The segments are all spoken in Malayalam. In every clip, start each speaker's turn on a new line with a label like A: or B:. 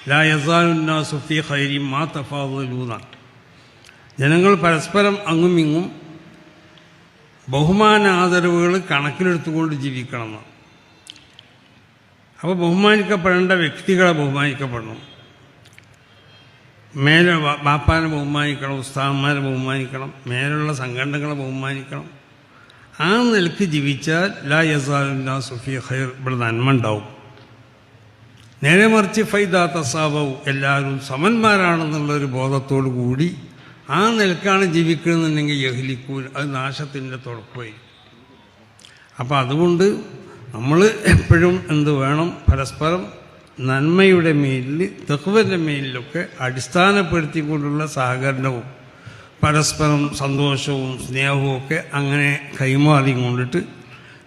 A: ലാ യസാലുന്നാസു ഫീ ഖൈരിൻ മാ തഫാദലൂന. ജനങ്ങൾ പരസ്പരം അങ്ങും ഇങ്ങും ബഹുമാന ആദരവുകൾ കണക്കിലെടുത്തുകൊണ്ട് ജീവിക്കണം. അപ്പോൾ ബഹുമാനിക്കപ്പെടേണ്ട വ്യക്തികളെ ബഹുമാനിക്കപ്പെടണം. മേലെ ബാപ്പാനെ ബഹുമാനിക്കണം, ഉസ്താദന്മാരെ ബഹുമാനിക്കണം, മേലുള്ള സംഘടനകളെ ബഹുമാനിക്കണം. ആ നിലക്ക് ജീവിച്ചാൽ ലാ യസാലുന്നാസു ഫീ ഖൈർ, ഇവിടെ നന്മ ഉണ്ടാവും. നേരെ മറിച്ച് ഫൈദാ തസാവവും, എല്ലാവരും സമന്മാരാണെന്നുള്ളൊരു ബോധത്തോടു കൂടി ആ നിലക്കാണ് ജീവിക്കണമെന്നുണ്ടെങ്കിൽ യഹ്ലിക്കൂൻ, അത് നാശത്തിൻ്റെ തുടക്കമായി. അപ്പം അതുകൊണ്ട് നമ്മൾ എപ്പോഴും എന്ത് വേണം, പരസ്പരം നന്മയുടെ മേലിൽ തഖ്വയുടെ മേലിലൊക്കെ അടിസ്ഥാനപ്പെടുത്തിക്കൊണ്ടുള്ള സഹകരണവും പരസ്പരം സന്തോഷവും സ്നേഹവും ഒക്കെ അങ്ങനെ കൈമാറി കൊണ്ടിട്ട്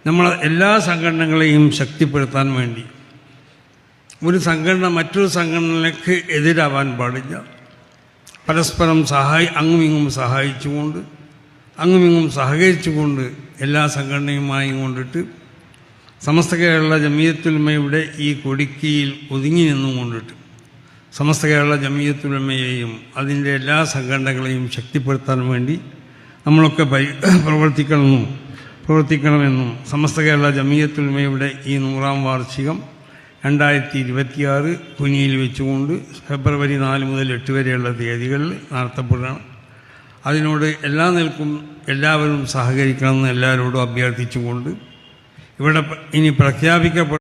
A: നമ്മൾ എല്ലാ സംഘടനകളെയും ശക്തിപ്പെടുത്താൻ വേണ്ടി ഒരു സംഘടന മറ്റൊരു സംഘടനയിലേക്ക് എതിരാവാൻ പാടില്ല. പരസ്പരം അങ്ങുമിങ്ങും സഹായിച്ചുകൊണ്ട് അങ്ങുമിങ്ങും സഹകരിച്ചുകൊണ്ട് എല്ലാ സംഘടനയുമായി കൊണ്ടിട്ട് സമസ്ത കേരള ജമിയത്തുൽ-ഉലമയുടെ ഈ കൊടിക്കീയിൽ ഒതുങ്ങി നിന്നും കൊണ്ടിട്ട് സമസ്ത കേരള ജമിയത്തുൽ-ഉലമയെയും അതിൻ്റെ എല്ലാ സംഘടനകളെയും ശക്തിപ്പെടുത്താൻ വേണ്ടി നമ്മളൊക്കെ പ്രവർത്തിക്കണമെന്നും സമസ്ത കേരള ജമിയത്തുൽ-ഉലമയുടെ ഈ 100-ാം വാർഷികം 2026 കുനിയിൽ വെച്ചുകൊണ്ട് ഫെബ്രുവരി 4 മുതൽ 8 വരെയുള്ള തീയതികളിൽ നടത്തപ്പെടുകയാണ്. അതിനോട് എല്ലാ നിലക്കും എല്ലാവരും സഹകരിക്കണമെന്ന് എല്ലാവരോടും അഭ്യർത്ഥിച്ചുകൊണ്ട് ഇവിടെ ഇനി പ്രഖ്യാപിക്കപ്പെട്ട